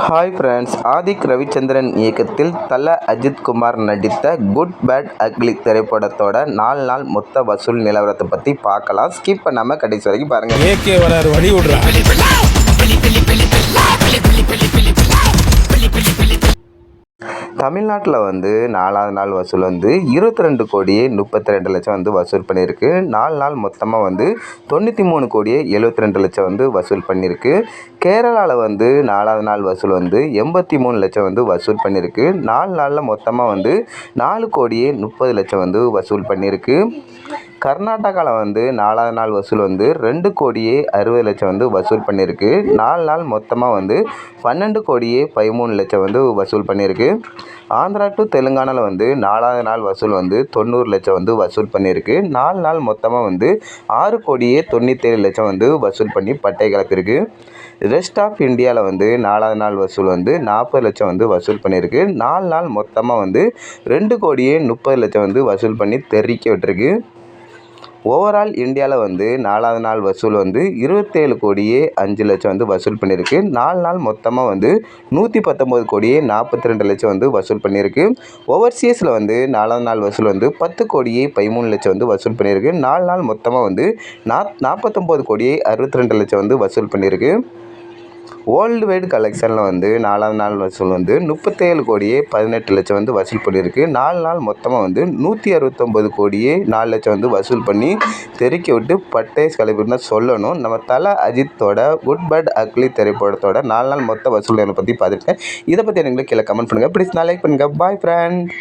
Hi friends, Adhik Ravichandran இயக்கத்தில் தல அஜித் குமார் நடித்த good bad ugly திரைப்படத்தோட 4 நாள் மொத்த வசூல் நிலவரத்தை பற்றி பார்க்கலாம். ஸ்கிப் பண்ணாமல் கடைசி வரைக்கும் பாருங்கள். ஏகே வராரு, வழி விடுறா. தமிழ்நாட்டில் 4வது நாள் வசூல் 22 கோடியே 32 லட்சம் வசூல் பண்ணியிருக்கு. 4 நாள் மொத்தமாக 93 கோடியே 72 லட்சம் வசூல் பண்ணியிருக்கு. கேரளாவில் 4வது நாள் வசூல் 83 லட்சம் வசூல் பண்ணியிருக்கு. 4 நாளில் மொத்தமாக 4 கோடியே 30 லட்சம் வசூல் பண்ணியிருக்கு. கர்நாடகாவில் 4வது நாள் வசூல் 2 கோடியே 60 லட்சம் வசூல் பண்ணியிருக்கு. 4 நாள் மொத்தமாக 12 கோடியே 13 லட்சம் வசூல் பண்ணியிருக்கு. ஆந்திரா டு தெலுங்கானாவில் 4வது நாள் வசூல் 90 லட்சம் வசூல் பண்ணியிருக்கு. 4 நாள் மொத்தமாக 6 கோடியே 97 லட்சம் வசூல் பண்ணி பட்டை கிளப்பியிருக்கு. ரெஸ்ட் ஆஃப் இந்தியாவில் 4வது நாள் வசூல் 40 லட்சம் வசூல் பண்ணியிருக்கு. 4 நாள் மொத்தமாக 2 கோடியே 30 லட்சம் வசூல் பண்ணி தெறிக்க விட்டுருக்கு. ஓவரால் இந்தியாவில் 4வது நாள் வசூல் 27 கோடியே 5 லட்சம் வசூல் பண்ணியிருக்கு. 4 நாள் மொத்தமாக 119 கோடியே 42 லட்சம் வசூல் பண்ணியிருக்கு. ஓவர்சீஸில் 4வது நாள் வசூல் 10 கோடியே 13 லட்சம் வசூல் பண்ணியிருக்கு. 4 நாள் மொத்தமாக 49 கோடியே 62 லட்சம் வசூல் பண்ணியிருக்கு. வேர்ல்டு வைடு கலெக்ஷனில் 4வது நாள் வசூல் 37 கோடியே 18 லட்சம் வசூல் பண்ணியிருக்கு. 4 நாள் மொத்தமாக 169 கோடியே 4 லட்சம் வசூல் பண்ணி தெறிக்க விட்டு பட்டை கிளப்பின்னு சொல்லணும். நம்ம தல அஜித்தோட குட் பேட் அக்லி திரைப்படத்தோட 4 நாள் மொத்த வசூல் பற்றி பார்த்துட்டேன். இதை பற்றி எனக்கு கீழே கமெண்ட் பண்ணுங்கள். ப்ளீஸ் லைக் பண்ணுங்கள். பாய் ஃப்ரெண்ட்.